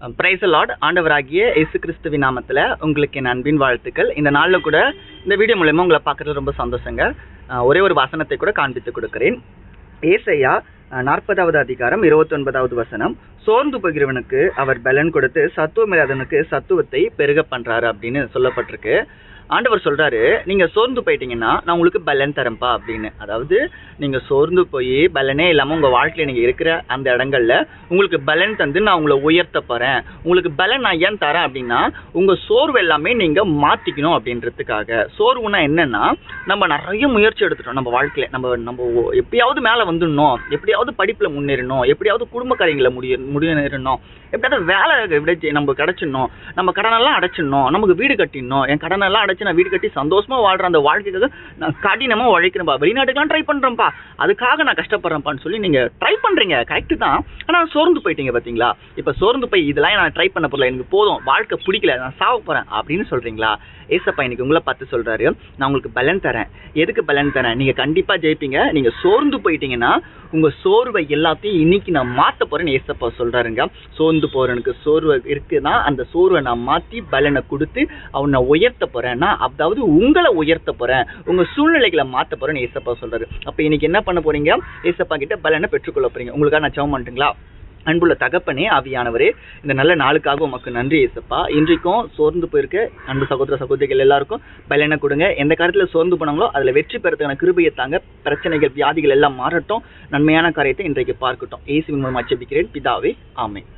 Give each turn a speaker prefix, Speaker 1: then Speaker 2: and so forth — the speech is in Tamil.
Speaker 1: Price Lord. ஆண்டவராகிய இயேசு கிறிஸ்துவின் நாமத்தில் உங்களுக்கு என் அன்பின் வாழ்த்துக்கள். இந்த நாளில் கூட இந்த வீடியோ மூலமா உங்களை பார்க்குறது ரொம்ப சந்தோஷங்க. ஒரே ஒரு வசனத்தை கூட காண்பித்து கொடுக்கிறேன். ஏசாயா 40வது அதிகாரம் 29வது வசனம். சோர்ந்து போகிறவனுக்கு அவர் பலன் கொடுத்து சத்துவமில்லாதவனுக்கு சத்துவத்தை பெருக பண்றாரு அப்படின்னு சொல்லப்பட்டிருக்கு. ஆண்டவர் சொல்றாரு, நீங்க சோர்ந்து போயிட்டீங்கன்னா நான் உங்களுக்கு பலன் தரேன்ப்பா அப்படின்னு. அதாவது நீங்க சோர்ந்து போய் பலனே இல்லாம உங்க வாழ்க்கையில நீங்க இருக்கிற அந்த இடங்கள்ல உங்களுக்கு பலன் தந்து நான் உங்களை உயர்த்த போறேன். உங்களுக்கு பலன் நான் ஏன் தரேன் அப்படின்னா, உங்க சோர்வு எல்லாமே நீங்க மாத்திக்கணும் அப்படின்றதுக்காக. சோர்வுனா என்னன்னா, நம்ம நிறைய முயற்சி எடுத்துட்டோம் நம்ம வாழ்க்கையில. நம்ம எப்படியாவது மேல வந்துடணும், எப்படியாவது படிப்புல முன்னேறணும், எப்படியாவது குடும்ப காரியங்களை முன்னேறணும், எப்படியாவது வேலை நம்ம கிடைச்சிடணும், நம்ம கடனெல்லாம் அடைச்சிடணும், நமக்கு வீடு கட்டிடணும். என் கடனெல்லாம் அடைச்சு நான் வீடு கட்டி சந்தோஷமா வாழ்ற அந்த வாழ்க்கைக்காக நான் கடினமா உழைக்கிறேன்ப்பா, வெளிநாட்டுக்கெல்லாம் ட்ரை பண்றேன்ப்பா, அதுக்காக நான் கஷ்டப்படுறேன்ப்பான்னு சொல்லி நீங்க ட்ரை பண்றீங்க, கரெக்ட் தான். ஆனா சோர்ந்து போயிட்டீங்க பாத்தீங்களா? இப்ப சோர்ந்து போய் இதெல்லாம் நான் ட்ரை பண்ண போறல, எனக்கு போதும், வாழ்க்கை பிடிக்கல, நான் சாவ போறேன் அப்படின்னு சொல்றீங்களா? ஏசப்பா இன்னைக்கு உங்களை பார்த்து சொல்றாரு, நான் உங்களுக்கு பலன் தரேன். எதுக்கு பலன் தரேன்? நீங்க கண்டிப்பா ஜெயிப்பீங்க. நீங்க சோர்ந்து போயிட்டீங்கன்னா உங்க சோர்வை எல்லாத்தையும் இன்னைக்கு நான் மாத்த போறேன்னு ஏசப்பா சொல்றாருங்க. சோர்ந்து போறவனுக்கு சோர்வு இருக்குன்னா அந்த சோர்வை நான் மாத்தி பலனை கொடுத்து அவனை உயர்த்த போறேன். அதாவது உங்களை உயர்த்த போறேன், உங்க சூழ்நிலைகளை மாத்த போறேன்னு ஏசப்பா சொல்றாரு. அப்ப இன்னைக்கு என்ன பண்ண போறீங்க? ஏசப்பா கிட்ட பலனை பெற்றுக்கொள்ள போறீங்க. உங்களுக்காக நான் ஜெபம் பண்ணட்டுங்களா? அன்புள்ள தகப்பனே, ஆவியானவரே, இந்த நல்ல நாளுக்காக உமக்கு நன்றி ஏசப்பா. இன்றைக்கும் சோர்ந்து போயிருக்க அன்பு சகோதர சகோதரிகள் எல்லாருக்கும் பலனை கொடுங்க. எந்த காரியத்தில் சோர்ந்து போனாங்களோ அதில் வெற்றி பெறதுக்கான கிருபையை தாங்க. பிரச்சனைகள் வியாதிகள் எல்லாம் மாறட்டும், நன்மையான காரியத்தை இன்றைக்கு பார்க்கட்டும். இயேசுவின் மூலமாக ஜெபிக்கிறேன் பிதாவே, ஆமென்.